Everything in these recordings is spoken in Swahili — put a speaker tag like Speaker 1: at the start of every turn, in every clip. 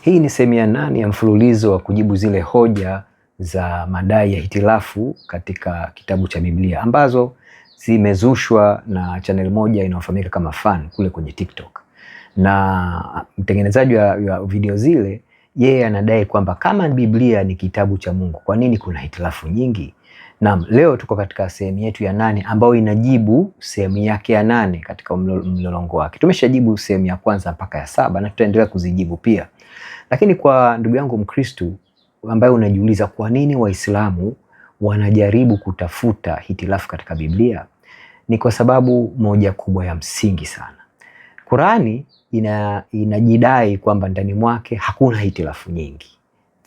Speaker 1: Hii ni sehemu ya 8 ya mfululizo wa kujibu zile hoja za madai ya hitilafu katika kitabu cha Biblia ambazo zimezushwa na channel moja inayofahamika kama Fan kule kwenye TikTok. Na mtengenezaji wa video zile yeye anadai kwamba kama Biblia ni kitabu cha Mungu, kwa nini kuna hitilafu nyingi? Naam, leo tuko katika sehemu yetu ya 8 ambayo inajibu sehemu yake ya 8 katika mlolongo wake. Tumeshajibu sehemu ya kwanza mpaka ya 7 na tutaendelea kuzijibu pia. Lakini kwa ndugu yangu Mkristo ambaye unajiuliza kwa nini Waislamu wanajaribu kutafuta hitilafu katika Biblia, ni kwa sababu moja kubwa ya msingi sana. Qurani inajidai kwamba ndani mwake hakuna hitilafu nyingi.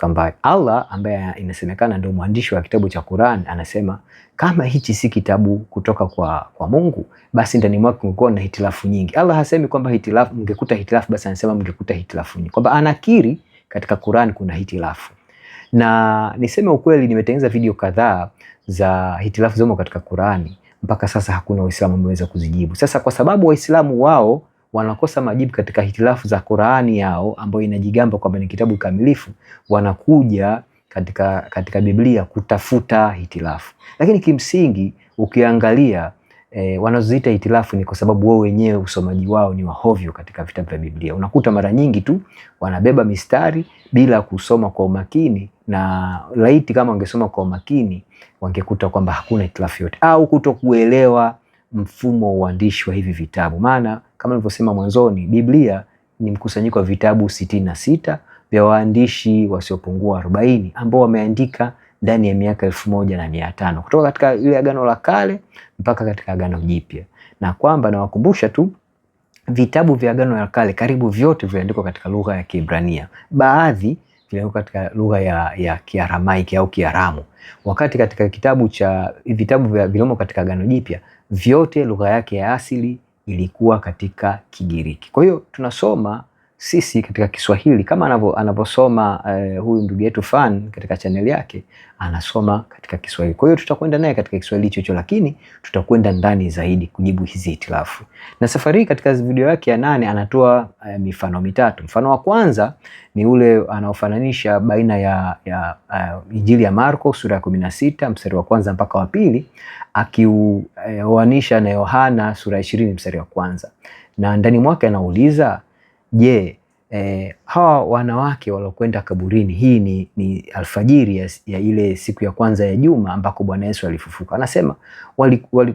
Speaker 1: Kwamba Allah ambaye inasemekana ndio mwandishi wa kitabu cha Qurani anasema kama hichi si kitabu kutoka kwa Mungu, basi ndani mwake kungekuwa na hitilafu nyingi. Allah hasemi kwamba hitilafu mngekuta hitilafu, basi anasema mngekuta hitilafu nyingi. Kwamba anakiri katika Qurani kuna hitilafu. Na niseme ukweli, nimetengeneza video kadhaa za hitilafu zomo katika Qurani, mpaka sasa hakuna Waislamu wameweza kuzijibu. Sasa kwa sababu Waislamu wao wanakosa majibu katika hitilafu za Qurani yao ambayo inajigamba kwamba ni kitabu kamilifu, wanakuja katika Biblia kutafuta hitilafu. Lakini kimsingi ukiangalia wanazoziita hitilafu ni kwa sababu wao wenyewe usomaji wao ni wahovyo katika vitabu vya Biblia. Unakuta mara nyingi tu wanabeba mistari bila kusoma kwa umakini, na laiti kama wangesoma kwa umakini wangekuta kwamba hakuna hitilafu yote, au kutokuelewa mfumo wa uandishi wa hivi vitabu. Maana kama nilivyosema mwanzoni, Biblia ni mkusanyiko wa vitabu 66 vya waandishi wasiopungua 40 ambao wameandika ndani ya miaka 1500 kutoka katika ile Agano la Kale mpaka katika Agano Jipya. Na kwamba nawakumbusha tu, vitabu vya Agano la Kale karibu vyote viliandikwa katika lugha ya Kiebrania. Baadhi viliandikwa katika lugha ya Kiaramaiki au Kiaramu. Wakati katika vitabu vilivyomo katika Agano Jipya vyote lugha yake ya asili ilikuwa katika Kigiriki. Kwa hiyo tunasoma sisi katika Kiswahili kama anavyosoma huyu ndugu yetu Fan katika channel yake, anasoma katika Kiswahili. Kwa hiyo tutakwenda naye katika Kiswahili hicho, lakini tutakwenda ndani zaidi kujibu hizi hitilafu. Na safari hii katika video yake ya 8 anatoa mifano mitatu. Mfano wa kwanza ni ule anaofananisha baina ya Injili ya Marko sura ya 16 mstari wa kwanza mpaka wa pili, akiuanisha na Yohana sura ya 20 mstari wa kwanza. Na ndani mwake anauliza, je, hawa wanawake waliokwenda kaburini, hii ni alfajiri ya ile siku ya kwanza ya juma ambako Bwana Yesu alifufuka. Anasema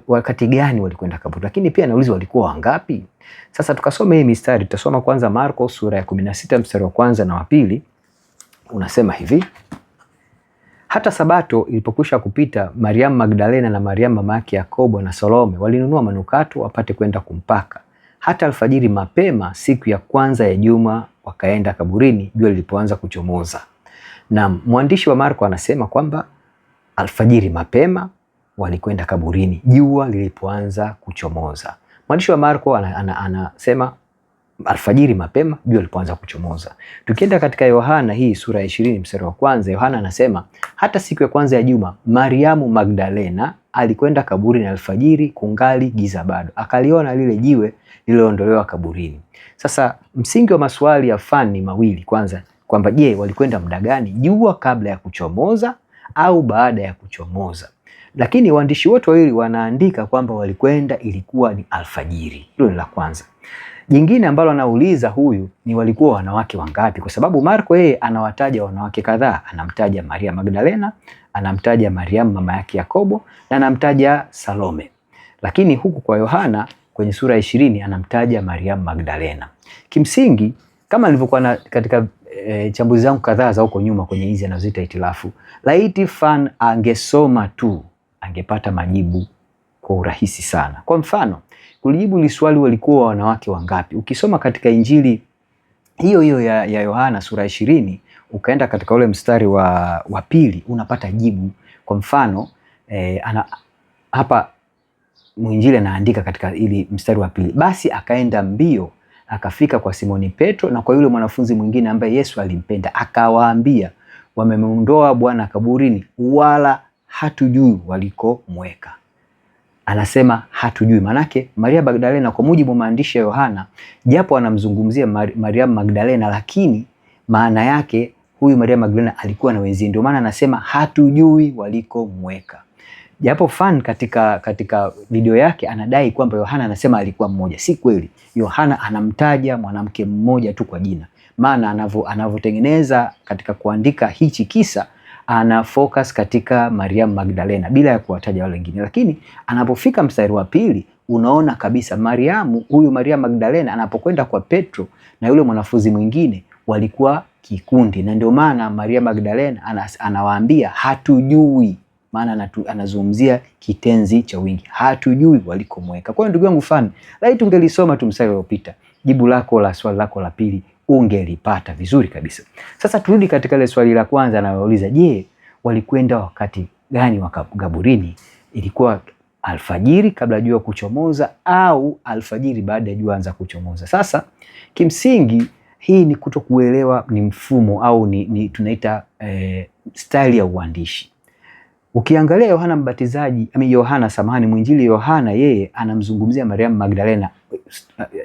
Speaker 1: wakati gani walikwenda kaburi, lakini pia anauliza walikuwa wangapi? Sasa tukasome hii mistari. Tutasoma kwanza Marko sura ya 16 mstari wa kwanza na wa pili. Unasema hivi: hata Sabato ilipokwisha kupita, Mariamu Magdalena na Mariamu mama yake Yakobo na Salome walinunua manukato wapate kwenda kumpaka. Hata alfajiri mapema siku ya kwanza ya juma wakaenda kaburini jua lilipoanza kuchomoza. Na mwandishi wa Marko anasema kwamba alfajiri mapema walikwenda kaburini jua lilipoanza kuchomoza. Mwandishi wa Marko anasema alfajiri mapema jua lilipoanza kuchomoza. Tukienda katika Yohana hii sura ya 20 mstari wa kwanza, Yohana anasema hata siku ya kwanza ya juma Mariamu Magdalena alikwenda kaburini alfajiri kungali giza bado, akaliona lile jiwe lililoondolewa kaburini. Sasa msingi wa maswali ya Fan ni mawili. Kwanza kwamba je, walikwenda muda gani? Jua kabla ya kuchomoza au baada ya kuchomoza? Lakini waandishi wote wawili wanaandika kwamba walikwenda ilikuwa ni alfajiri. Hilo ni la kwanza. Jingine ambalo anauliza huyu ni walikuwa wanawake wangapi, kwa sababu Marko yeye anawataja wanawake kadhaa. Anamtaja Maria Magdalena, anamtaja Mariamu mama yake Yakobo, na anamtaja Salome. Lakini huku kwa Yohana kwenye sura ya 20 anamtaja Mariamu Magdalena. Kimsingi kama nilivyokuwa katika chambuzi zangu kadhaa za huko nyuma kwenye hizi anazoita hitilafu, laiti Fan angesoma tu angepata majibu kwa urahisi sana. Kwa mfano, kulijibu hili swali walikuwa wanawake wangapi, ukisoma katika Injili hiyo ya Yohana sura ya 20 ukaenda katika ule mstari wa pili unapata jibu. Kwa mfano hapa mwinjili anaandika katika ili mstari wa pili, basi akaenda mbio akafika kwa Simoni Petro na kwa yule mwanafunzi mwingine ambaye Yesu alimpenda, akawaambia wamemuondoa Bwana kaburini, wala hatujui walikomweka. Anasema hatujui, manake Maria Magdalena kwa mujibu wa maandishi ya Yohana, japo anamzungumzia Mariamu Magdalena, lakini maana yake huyu Maria Magdalena alikuwa na wenzie, ndio maana anasema hatujui walikomweka. Japo Fan katika video yake anadai kwamba Yohana anasema alikuwa mmoja. Si kweli. Yohana anamtaja mwanamke mmoja tu kwa jina. Maana anavyotengeneza katika kuandika hichi kisa, ana focus katika Maria Magdalena bila ya kuwataja wale wengine. Lakini anapofika mstari wa pili, unaona kabisa huyu Maria Magdalena anapokwenda kwa Petro na yule mwanafunzi mwingine walikuwa kikundi, na ndio maana Maria Magdalena anawaambia hatujui, maana anazungumzia kitenzi cha wingi, hatujui walikomweka. Kwa hiyo ndugu yangu Fan, laiti ungelisoma tu mstari uliopita, jibu lako la swali lako la pili ungelipata vizuri kabisa. Sasa turudi katika ile swali la kwanza anayouliza, je, walikwenda wakati gani kaburini? Ilikuwa alfajiri kabla jua kuchomoza au alfajiri baada ya jua anza kuchomoza? Sasa kimsingi hii ni kutokuelewa ni mfumo au ni tunaita style ya uandishi. Ukiangalia Yohana Mbatizaji, mwinjili Yohana, yeye anamzungumzia Maria Magdalena,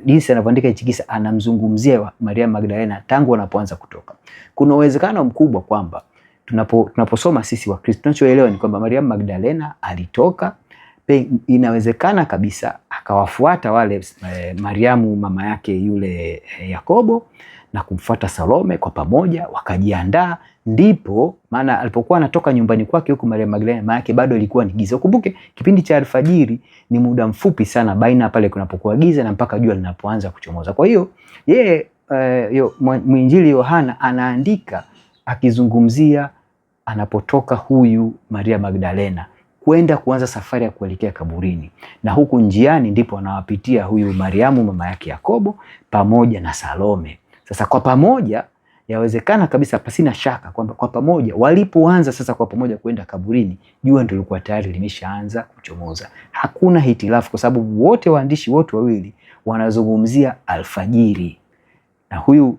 Speaker 1: jinsi anavyoandika hichi kisa, anamzungumzia Maria Magdalena tangu wanapoanza kutoka. Kuna uwezekano mkubwa kwamba tunaposoma sisi wa Kristo tunachoelewa ni kwamba Maria Magdalena alitoka, inawezekana kabisa akawafuata wale Mariamu mama yake yule Yakobo na kumfuata Salome, kwa pamoja wakajiandaa. Ndipo maana alipokuwa anatoka nyumbani kwake huko Maria Magdalena, maana yake bado ilikuwa ni giza. Ukumbuke kipindi cha alfajiri ni muda mfupi sana baina pale kunapokuwa giza na mpaka jua linapoanza kuchomoza. Kwa hiyo yeye mwinjili Yohana anaandika akizungumzia anapotoka huyu Maria Magdalena kwenda kuanza safari ya kuelekea kaburini, na huku njiani ndipo anawapitia huyu Mariamu mama yake Yakobo pamoja na Salome. Sasa kwa pamoja, yawezekana kabisa pasina shaka kwamba kwa pamoja walipoanza sasa kwa pamoja kwenda kaburini, jua ndio lilikuwa tayari limeshaanza kuchomoza. Hakuna hitilafu kwa sababu wote waandishi wote wawili wanazungumzia alfajiri, na huyu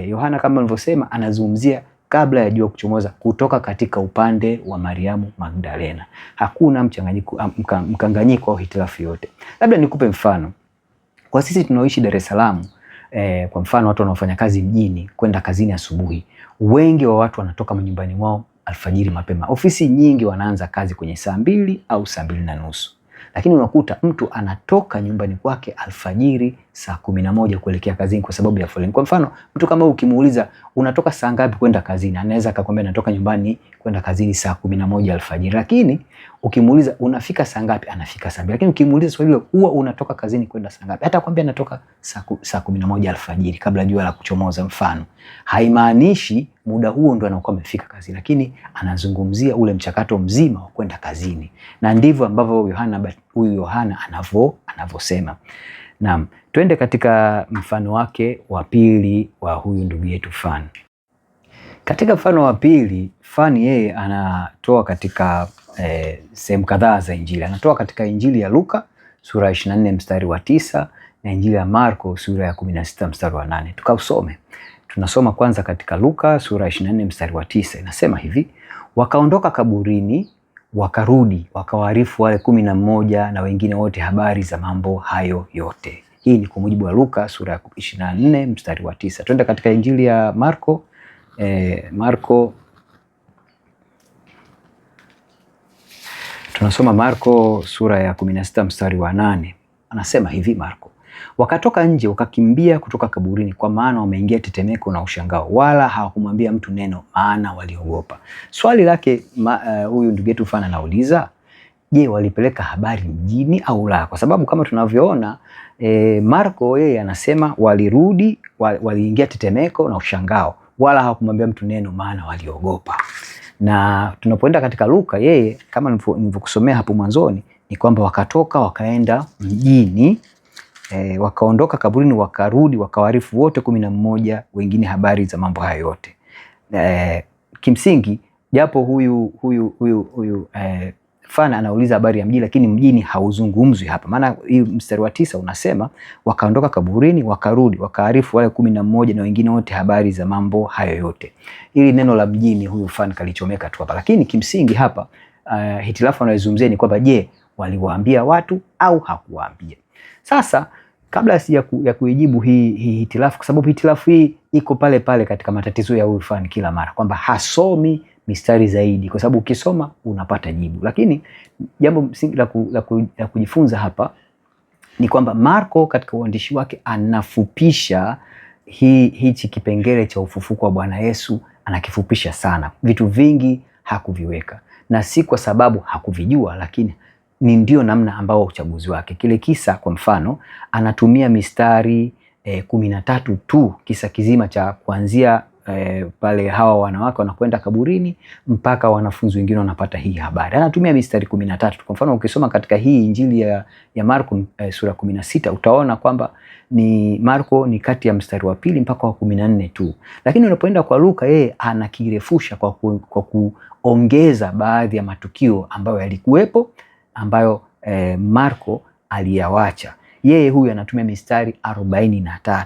Speaker 1: Yohana kama nilivyosema anazungumzia kabla ya jua kuchomoza kutoka katika upande wa Mariamu Magdalena. Hakuna mkanganyiko au hitilafu yote. Labda nikupe mfano. Kwa sisi tunaoishi Dar es Salaam, kwa mfano watu wanaofanya kazi mjini kwenda kazini asubuhi, wengi wa watu wanatoka manyumbani mwao alfajiri mapema. Ofisi nyingi wanaanza kazi kwenye saa 2 au saa 2:30. Lakini unakuta mtu anatoka nyumbani kwake alfajiri saa 11 kuelekea kazini kwa sababu ya foleni. Kwa mfano, mtu kama ukimuuliza unatoka saa ngapi kwenda kazini, anaweza akakwambia natoka nyumbani kwenda kazini saa 11 alfajiri. Lakini ukimuuliza unafika saa ngapi, anafika saa 2. Lakini ukimuuliza swali hilo, huwa unatoka kazini kwenda saa ngapi, hata kwambia natoka saa 11 alfajiri kabla jua la kuchomoza. Mfano, haimaanishi muda huo ndo anakuwa amefika kazini, lakini anazungumzia ule mchakato mzima wa kwenda kazini. Na ndivyo ambavyo Yohana anavyosema. Naam, twende katika mfano wake wa pili wa huyu ndugu yetu Fan. Katika mfano wa pili, Fan yeye anatoa katika sehemu kadhaa za Injili. Anatoa katika Injili ya Luka sura 24 mstari wa 9 na Injili ya Marko sura ya 16 mstari wa 8. Tukausome. Tunasoma kwanza katika Luka sura 24 mstari wa 9. Inasema hivi: wakaondoka kaburini, wakarudi, wakawaarifu wale 11 na wengine wote habari za mambo hayo yote. Hii ni kwa mujibu wa Luka sura ya 24 mstari wa 9. Twende katika Injili ya Marko. Tunasoma Marko sura ya 16 mstari wa 8. Anasema hivi Marko: wakatoka nje wakakimbia kutoka kaburini, kwa maana wameingia tetemeko na ushangao, wala hawakumwambia mtu neno, maana waliogopa. Swali lake huyu ndugu yetu Fan anauliza, je, walipeleka habari mjini au la? Kwa sababu kama tunavyoona Marko yeye anasema walirudi, waliingia tetemeko na ushangao, wala hawakumwambia mtu neno, maana waliogopa. Na tunapoenda katika Luka, yeye kama nilivyokusomea hapo mwanzoni ni kwamba wakatoka wakaenda mjini, wakaondoka kaburini, wakarudi, wakawaarifu wote 11 wengine habari za mambo hayo yote. Kimsingi japo huyu Fan anauliza habari ya mjini, lakini mjini hauzungumzwi hapa. Maana hii mstari wa 9 unasema wakaondoka kaburini, wakarudi, wakaarifu wale 11 na wengine wote habari za mambo hayo yote. Ili neno la mjini huyu Fan kalichomeka tu hapa, lakini kimsingi hapa hitilafu anayozungumzia ni kwamba je, waliwaambia watu au hakuwaambia? Sasa kabla ya kuijibu hii hitilafu, kwa sababu hitilafu hii iko pale pale katika matatizo ya huyu Fan kila mara, kwamba hasomi mistari zaidi, kwa sababu ukisoma unapata jibu. Lakini jambo msingi la kujifunza hapa ni kwamba Marko katika uandishi wake anafupisha hichi kipengele cha ufufuko wa Bwana Yesu, anakifupisha sana. Vitu vingi hakuviweka, na si kwa sababu hakuvijua, lakini ni ndio namna ambao uchaguzi wake. Kile kisa kwa mfano anatumia mistari 13 tu, kisa kizima cha kuanzia pale hawa wanawake wanakwenda kaburini mpaka wanafunzi wengine wanapata hii habari. Anatumia mistari 13. Kwa mfano ukisoma katika hii Injili ya Marko sura 16 utaona kwamba ni Marko ni kati ya mstari wa 2 mpaka wa 14 tu. Lakini unapoenda kwa Luka, yeye anakirefusha kwa kuongeza baadhi ya matukio ambayo yalikuwepo, ambayo Marko aliyawacha. Yeye huyu anatumia mistari 43.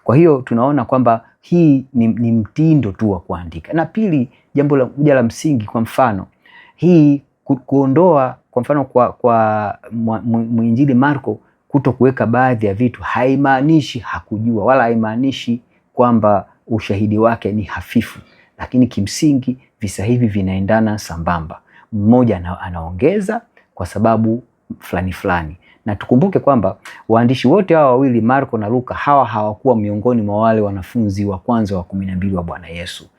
Speaker 1: Kwa hiyo tunaona kwamba hii ni mtindo tu wa kuandika. Na pili, jambo moja la msingi, kwa mfano hii kuondoa, kwa mfano kwa mwinjili Marko kuto kuweka baadhi ya vitu haimaanishi hakujua, wala haimaanishi kwamba ushahidi wake ni hafifu, lakini kimsingi visa hivi vinaendana sambamba. Mmoja anaongeza kwa sababu fulani. Na tukumbuke kwamba waandishi wote hawa wawili, Marko na Luka, hawakuwa miongoni mwa wale wanafunzi wa kwanza wa 12 wa Bwana Yesu.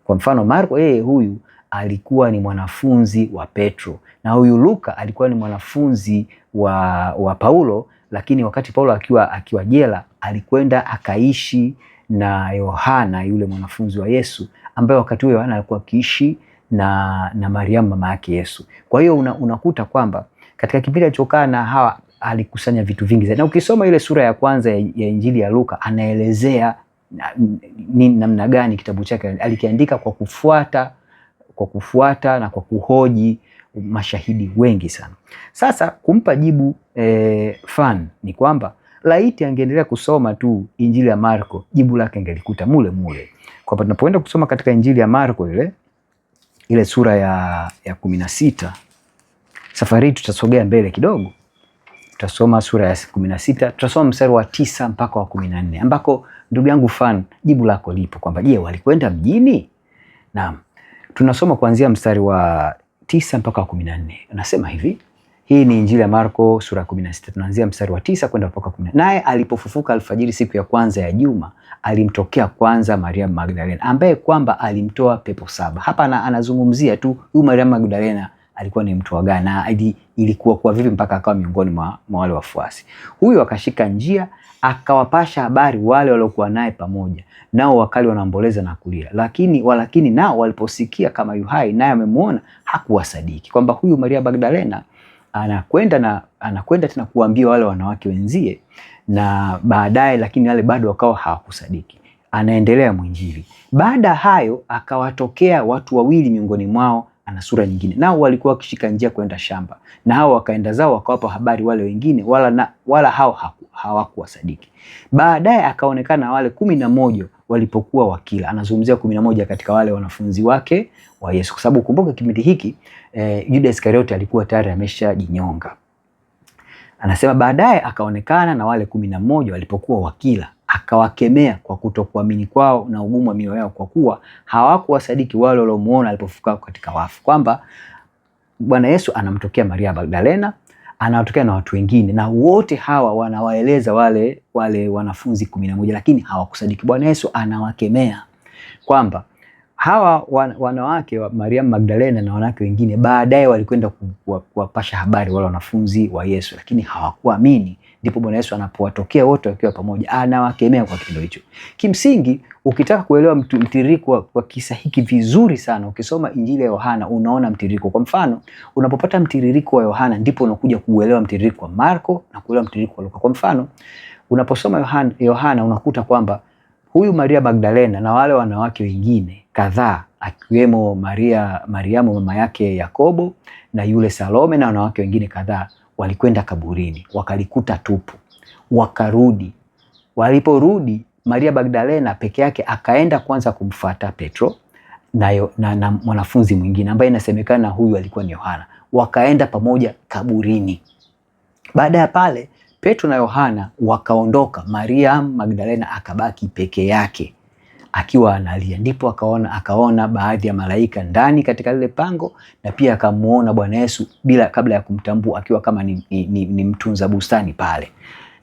Speaker 1: Kwa mfano Marko, yeye huyu alikuwa ni mwanafunzi wa Petro, na huyu Luka alikuwa ni mwanafunzi wa Paulo, lakini wakati Paulo akiwa jela alikwenda akaishi na Yohana, yule mwanafunzi wa Yesu, ambaye wakati huo Yohana alikuwa akiishi na Mariamu mama yake Yesu. Kwa hiyo unakuta kwamba katika kipindi alichokaa na hawa alikusanya vitu vingi zaidi. Na ukisoma ile sura ya kwanza ya Injili ya Luka, anaelezea ni namna gani kitabu chake alikiandika kwa kufuata na kwa kuhoji mashahidi wengi sana. Sasa kumpa jibu Fan ni kwamba laiti angeendelea kusoma tu Injili ya Marko, jibu lake angelikuta mule. Kwa tunapoenda kusoma katika Injili ya Marko ile sura ya 16, safari tutasogea mbele kidogo. Tutasoma sura ya 16, tutasoma mstari wa 9 mpaka wa 14, ambako ndugu yangu Fan, jibu lako lipo kwamba je, walikwenda mjini? Naam. Tunasoma kuanzia mstari wa 9 mpaka wa 14. Anasema hivi. Hii ni Injili ya Marko sura ya 16. Tunaanzia mstari wa 9 kwenda mpaka 14. Naye alipofufuka alfajiri siku ya kwanza ya juma, alimtokea kwanza Maria Magdalena, ambaye kwamba alimtoa pepo 7. Hapa anazungumzia tu huyu Maria Magdalena alikuwa ni mtu wa gani, na ilikuwa kwa vipi mpaka akawa miongoni mwa wale wafuasi. Huyu akashika njia akawapasha habari wale waliokuwa naye pamoja, nao wakali wanaomboleza na kulia. Lakini nao waliposikia kama yu hai naye amemuona, hakuwasadiki kwamba huyu Maria Magdalena anakwenda tena kuambia wale wanawake wenzie, na baadaye lakini wale bado wakawa hawakusadiki. Anaendelea mwinjili. Baada hayo akawatokea watu wawili miongoni mwao, ana sura nyingine, nao walikuwa wakishika njia kwenda shamba, na hao wakaenda zao wakawapa habari wale wengine, wala hao hawakuwasadiki. Baadaye akaonekana wale 11 walipokuwa wakila. Anazungumzia 11 katika wale wanafunzi wake wa Yesu, kwa sababu kumbuka kipindi hiki Judas Iskariote alikuwa tayari ameshajinyonga. Anasema baadaye akaonekana na wale 11 walipokuwa wakila, akawakemea kwa kutokuamini kwao na ugumu wa mioyo yao, kwa kuwa hawakuwasadiki wale waliomuona alipofufuka katika wafu. Kwamba Bwana Yesu anamtokea Maria Magdalena, anawatokea na watu wengine, na wote hawa wanawaeleza wale wanafunzi 11, lakini hawakusadiki. Bwana Yesu anawakemea kwamba hawa wanawake wa Maria Magdalena na wanawake wengine baadaye walikwenda kuwapasha habari wale wanafunzi wa Yesu, lakini hawakuamini. Ndipo Bwana Yesu anapowatokea wote wakiwa pamoja, anawakemea kwa kitendo hicho. Kimsingi, ukitaka kuelewa mtiririko wa kisa hiki vizuri sana, ukisoma Injili ya Yohana unaona mtiririko. Kwa mfano, unapopata mtiririko wa Yohana ndipo unakuja kuelewa mtiririko wa Marko na kuelewa mtiririko wa Luka. Kwa mfano, unaposoma Yohana unakuta kwamba huyu Maria Magdalena na wale wanawake wengine kadhaa, akiwemo Mariamu mama yake Yakobo na yule Salome na wanawake wengine kadhaa, walikwenda kaburini, wakalikuta tupu, wakarudi. Waliporudi, Maria Magdalena peke yake akaenda kwanza kumfuata Petro na mwanafunzi mwingine ambaye inasemekana huyu alikuwa ni Yohana. Wakaenda pamoja kaburini. Baada ya pale Petro na Yohana wakaondoka, Maria Magdalena akabaki peke yake akiwa analia. Ndipo akaona baadhi ya malaika ndani katika lile pango, na pia akamuona Bwana Yesu kabla ya kumtambua akiwa kama ni mtunza bustani pale.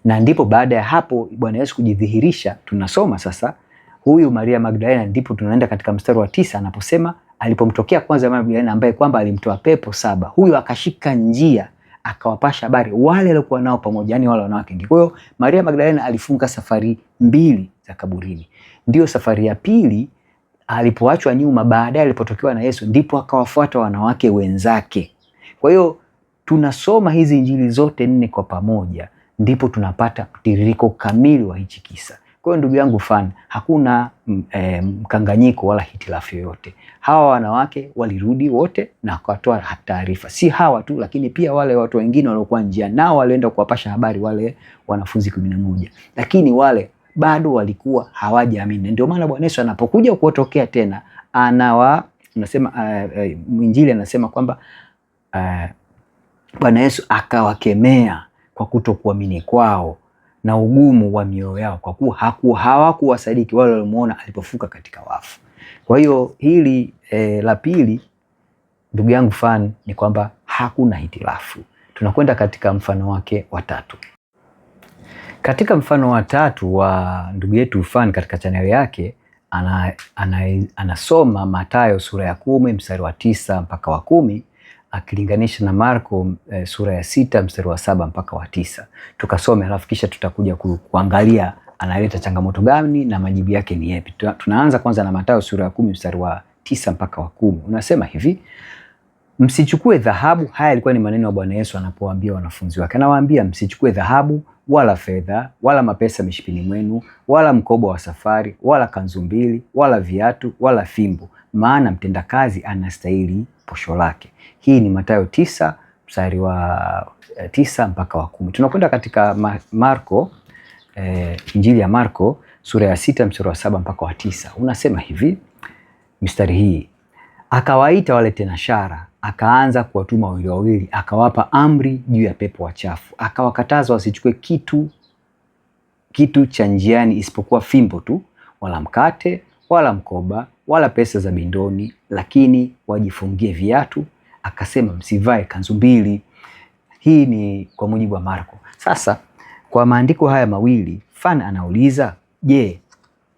Speaker 1: Na ndipo baada ya hapo Bwana Yesu kujidhihirisha, tunasoma sasa huyu Maria Magdalena, ndipo tunaenda katika mstari wa 9 anaposema alipomtokea kwanza Maria Magdalena ambaye kwamba alimtoa pepo 7, huyu akashika njia akawapasha habari wale waliokuwa nao pamoja, yani wale wanawake. Kwa hiyo Maria Magdalena alifunga safari 2 za kaburini. Ndio safari ya pili alipoachwa nyuma, baadaye alipotokewa na Yesu, ndipo akawafuata wanawake wenzake. Kwa hiyo tunasoma hizi injili zote 4 kwa pamoja, ndipo tunapata mtiririko kamili wa hichi kisa. Kwa hiyo ndugu yangu fan, hakuna mkanganyiko wala hitilafu yoyote. Hawa wanawake walirudi wote na wakatoa taarifa. Si hawa tu, lakini pia wale watu wengine waliokuwa njia nao walienda kuwapasha habari wale wanafunzi 11. Lakini wale bado walikuwa hawajaamini. Ndio maana Bwana Yesu anapokuja kuwatokea tena, Injili anasema kwamba Bwana Yesu akawakemea kwa kutokuamini kwao na ugumu wa mioyo yao, kwa kuwa hawakuwasadiki wale waliomuona alipofuka katika wafu. Kwa hiyo hili la pili, ndugu yangu fan, ni kwamba hakuna hitilafu. Tunakwenda katika mfano wake wa 3. Katika mfano wa 3 wa ndugu yetu fan katika chaneli yake, anasoma Mathayo sura ya 10 mstari wa 9 mpaka wa 10, akilinganisha na Marko sura ya 6 mstari wa 7 mpaka wa 9. Tukasome alafu kisha tutakuja kuangalia analeta changamoto gani na majibu yake ni yapi. Tunaanza kwanza na Mathayo sura ya 10 mstari wa 9 mpaka wa 10. Unasema hivi: msichukue dhahabu. Haya yalikuwa ni maneno ya Bwana Yesu anapowaambia wanafunzi wake. Anawaambia msichukue dhahabu wala fedha wala mapesa mishipini mwenu wala mkoba wa safari wala kanzu mbili wala viatu wala fimbo, maana mtendakazi anastahili posho lake. Hii ni Mathayo 9 mstari wa 9 mpaka wa 10. Tunakwenda katika Marko, Injili ya Marko sura ya 6 mstari wa 7 mpaka wa 9. Unasema hivi mstari hii: akawaita wale tenashara, akaanza kuwatuma wawili wawili, akawapa amri juu ya pepo wachafu, akawakataza wasichukue kitu cha njiani isipokuwa fimbo tu, wala mkate wala mkoba wala pesa za bindoni, lakini wajifungie viatu. Akasema msivae kanzu mbili. Hii ni kwa mujibu wa Marko. Sasa kwa maandiko haya mawili, fan anauliza, je,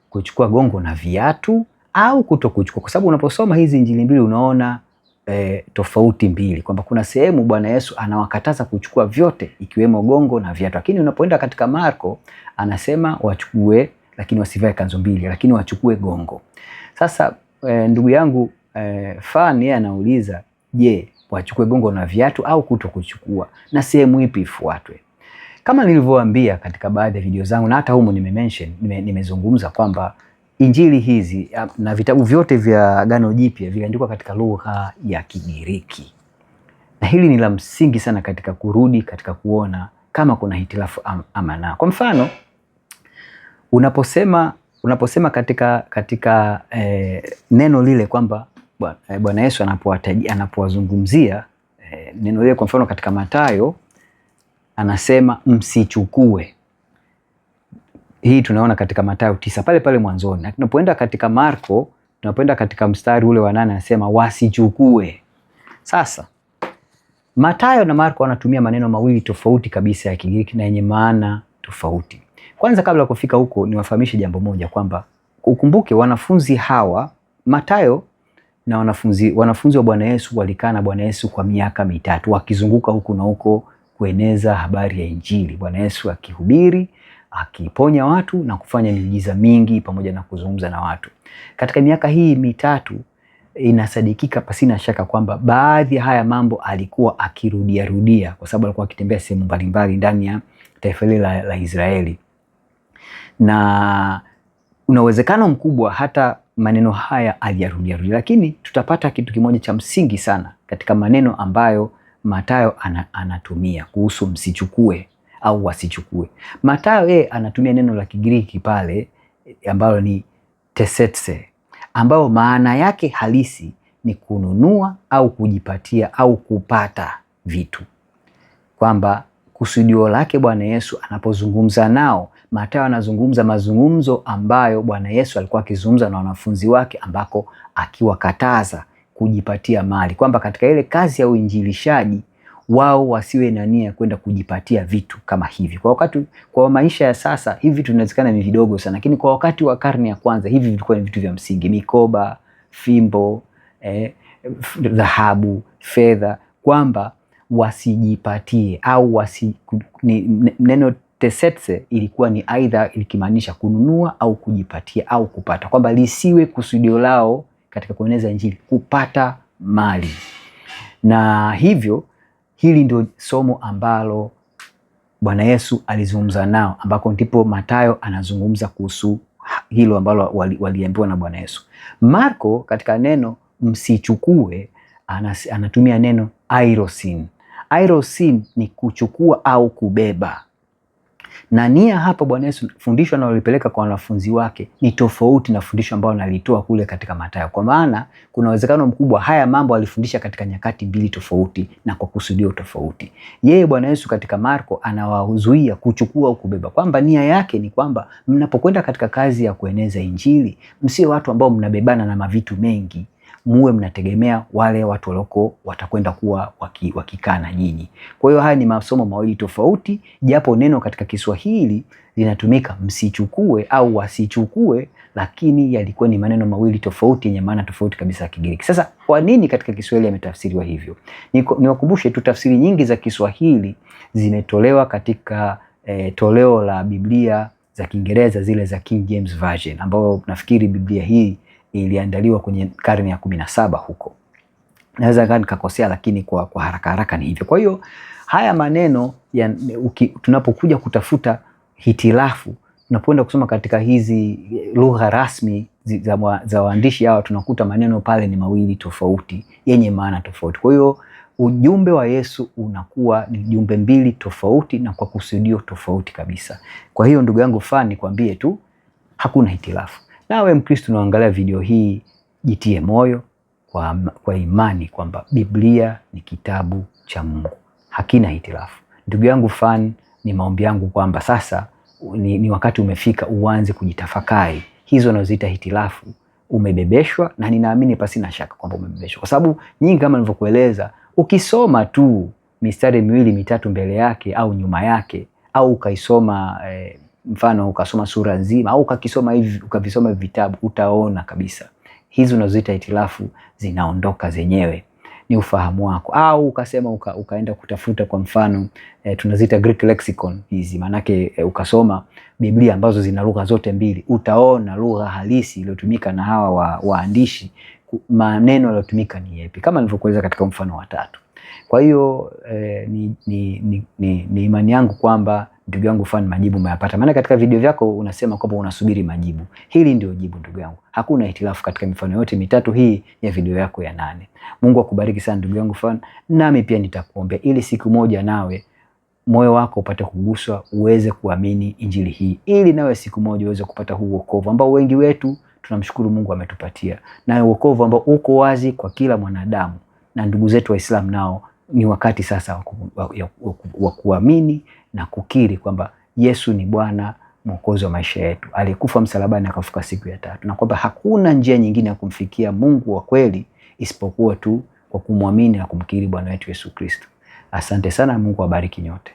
Speaker 1: kuchukua gongo na viatu au kutokuchukua? Kwa sababu unaposoma hizi injili mbili unaona tofauti mbili, kwamba kuna sehemu Bwana Yesu anawakataza kuchukua vyote ikiwemo gongo na viatu, lakini unapoenda katika Marko anasema wachukue, lakini wasivae kanzu mbili, lakini wachukue gongo. Sasa ndugu yangu fan yeye anauliza, je, wachukue gongo na viatu au kutokuchukua, na sehemu ipi ifuatwe? Kama nilivyowaambia katika baadhi ya video zangu na hata humo nimezungumza kwamba injili hizi na vitabu vyote vya Agano Jipya viliandikwa katika lugha ya Kigiriki. Na hili ni la msingi sana katika kurudi katika kuona kama kuna hitilafu ama na. Kwa mfano, unaposema katika neno lile kwamba Bwana Yesu anapowazungumzia neno lile, kwa mfano katika Mathayo anasema msichukue. Hii tunaona katika Mathayo 9 pale pale mwanzoni. Na tunapoenda katika Marko, tunapoenda katika mstari ule wa 8 anasema wasichukue. Sasa Mathayo na Marko wanatumia maneno mawili tofauti kabisa ya Kigiriki na yenye maana tofauti. Kwanza kabla ya kufika huko niwafahamishe jambo moja, kwamba ukumbuke wanafunzi hawa Mathayo na wanafunzi wa Bwana Yesu walikaa na Bwana Yesu kwa miaka 3 wakizunguka huku na huko kueneza habari ya Injili. Bwana Yesu akihubiri, akiponya watu na kufanya miujiza mingi pamoja na kuzungumza na watu. Katika miaka hii 3 inasadikika pasina shaka kwamba baadhi ya haya mambo alikuwa akirudia kwa sababu alikuwa akitembea sehemu mbalimbali ndani ya taifa hili la Israeli. Na una uwezekano mkubwa hata maneno haya aliyarudia, lakini tutapata kitu kimoja cha msingi sana katika maneno ambayo Mathayo anatumia kuhusu msichukue au wasichukue. Mathayo yeye anatumia neno la Kigiriki pale ambalo ni tesetse, ambao maana yake halisi ni kununua au kujipatia au kupata vitu. Kwamba kusudio lake Bwana Yesu anapozungumza nao. Mathayo anazungumza mazungumzo ambayo Bwana Yesu alikuwa akizungumza na wanafunzi wake, ambako akiwakataza kujipatia mali, kwamba katika ile kazi ya uinjilishaji wao wasiwe na nia kwenda kujipatia vitu kama hivi. Kwa maisha ya sasa hivi vitu vinawezekana ni vidogo sana, lakini kwa wakati wa karne ya kwanza hivi vilikuwa ni vitu vya msingi: mikoba, fimbo, dhahabu, fedha, kwamba wasijipatie au neno tesetse ilikuwa ni aidha likimaanisha kununua au kujipatia au kupata, kwamba lisiwe kusudio lao katika kueneza Injili kupata mali. Na hivyo hili ndio somo ambalo Bwana Yesu alizungumza nao, ambako ndipo Mathayo anazungumza kuhusu hilo ambalo waliambiwa na Bwana Yesu. Marko katika neno msichukue anatumia neno airosin. Airosin ni kuchukua au kubeba. Na nia hapa Bwana Yesu, fundisho analolipeleka kwa wanafunzi wake ni tofauti na fundisho ambalo analitoa kule katika Mathayo. Kwa maana kuna uwezekano mkubwa haya mambo alifundisha katika nyakati mbili tofauti na kwa kusudio tofauti. Yeye Bwana Yesu katika Marko anawazuia kuchukua au kubeba, kwamba nia yake ni kwamba mnapokwenda katika kazi ya kueneza Injili, msio watu ambao mnabebana na mavitu mengi, muwe mnategemea wale watu walioko watakwenda kuwa wakikaa na nyinyi. Kwa hiyo haya ni masomo mawili tofauti, japo neno katika Kiswahili linatumika msichukue au wasichukue, lakini yalikuwa ni maneno mawili tofauti yenye maana tofauti kabisa ya Kigiriki. Sasa kwa nini katika Kiswahili yametafsiriwa hivyo? Niwakumbushe tu, tafsiri nyingi za Kiswahili zimetolewa katika toleo la Biblia za Kiingereza, zile za King James Version, ambao nafikiri Biblia hii iliandaliwa kwenye karne ya 17 huko. Naweza nikakosea, lakini kwa haraka haraka ni hivyo. Kwa hiyo haya maneno tunapokuja kutafuta hitilafu, tunapoenda kusoma katika hizi lugha rasmi za waandishi hawa, tunakuta maneno pale ni mawili tofauti yenye maana tofauti. Kwa hiyo ujumbe wa Yesu unakuwa ni jumbe mbili tofauti na kwa kusudio tofauti kabisa. Kwa hiyo ndugu yangu fan, nikwambie tu hakuna hitilafu. Nawe Mkristo unaangalia video hii, jitie moyo kwa imani kwamba Biblia ni kitabu cha Mungu, hakina hitilafu. Ndugu yangu fan, ni maombi yangu kwamba sasa ni wakati umefika uanze kujitafakari hizo unazoziita hitilafu. Umebebeshwa, na ninaamini pasi na shaka kwamba umebebeshwa, kwa sababu nyingi kama nilivyokueleza, ukisoma tu mistari miwili mitatu mbele yake au nyuma yake, au ukaisoma mfano ukasoma sura nzima au ukavisoma vitabu, utaona kabisa hizi unazoita hitilafu zinaondoka zenyewe, ni ufahamu wako. Au ukasema ukaenda kutafuta kwa mfano tunaziita Greek lexicon hizi, manake ukasoma Biblia ambazo zina lugha zote mbili, utaona lugha halisi iliyotumika na hawa waandishi, maneno yaliyotumika ni yapi, kama nilivyokueleza katika mfano wa 3. Kwa hiyo ni imani yangu kwamba ndugu yangu fan, majibu umeyapata. Maana katika video vyako unasema kwamba unasubiri majibu. Hili ndio jibu ndugu yangu. Hakuna hitilafu katika mifano yote mitatu hii ya video yako ya 8. Mungu akubariki sana ndugu yangu fan. Nami pia nitakuombea ili siku moja nawe moyo wako upate kuguswa, uweze kuamini Injili hii, ili nawe siku moja uweze kupata huu wokovu ambao wengi wetu tunamshukuru Mungu ametupatia. Na wokovu ambao uko wazi kwa kila mwanadamu. Na ndugu zetu Waislamu nao ni wakati sasa wa kuamini na kukiri kwamba Yesu ni Bwana Mwokozi wa maisha yetu, alikufa msalabani akafuka siku ya 3, na kwamba hakuna njia nyingine ya kumfikia Mungu wa kweli isipokuwa tu kwa kumwamini na kumkiri Bwana wetu Yesu Kristo. Asante sana, Mungu awabariki nyote.